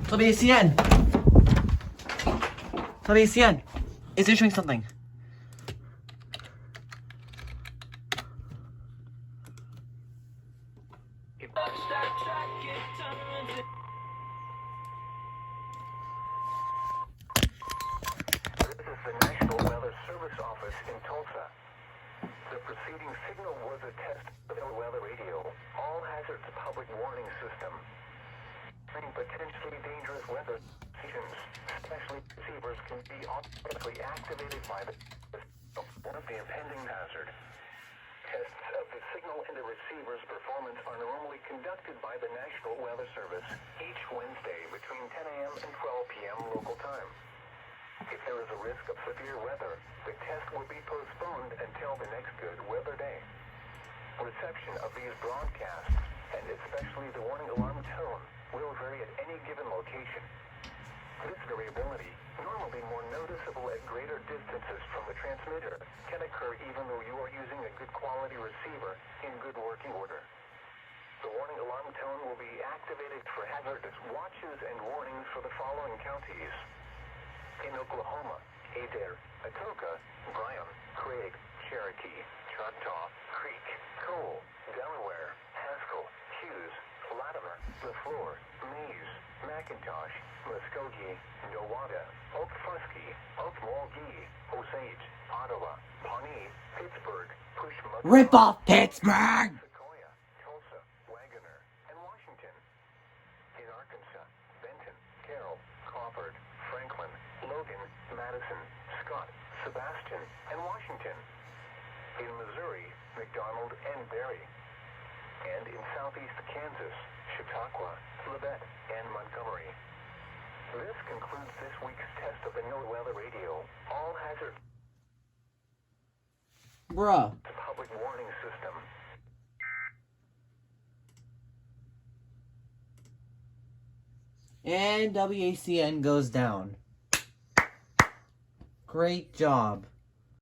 WACN! WACN! It's issuing something. This is the National Weather Service office in Tulsa. The preceding signal was a test of the weather radio, all hazards public warning system. Potentially dangerous weather stations, especially receivers, can be automatically activated by the one of the impending hazard. Tests of the signal and the receiver's performance are normally conducted by the National Weather Service each Wednesday between 10 a.m. and 12 p.m. local time. If there is a risk of severe weather, the test will be postponed until the next good weather day. Reception of these broadcasts, and especially the warning alarm tone, will vary at any given location. This variability, normally more noticeable at greater distances from the transmitter, can occur even though you are using a good quality receiver in good working order. The warning alarm tone will be activated for hazardous watches and warnings for the following counties. In Oklahoma, Adair, Atoka, Bryan, Craig, Cherokee, Choctaw, Creek, Cole, Delaware, Haskell, Hughes, Latimer, LaFleur, Mays, McIntosh, Muskogee, Nowata, Okfuskee, Okmulgee, Osage, Ottawa, Pawnee, Pittsburgh, Pushmug, Rip off Pittsburgh! Sequoia, Tulsa, Wagoner, and Washington. In Arkansas, Benton, Carroll, Crawford, Franklin, Logan, Madison, Scott, Sebastian, and Washington. In Missouri, McDonald and Berry. And in southeast Kansas, Chautauqua, Labette, and Montgomery. This concludes this week's test of the NOAA Weather Radio. All hazard Bruh. public warning system. And WACN goes down. Great job.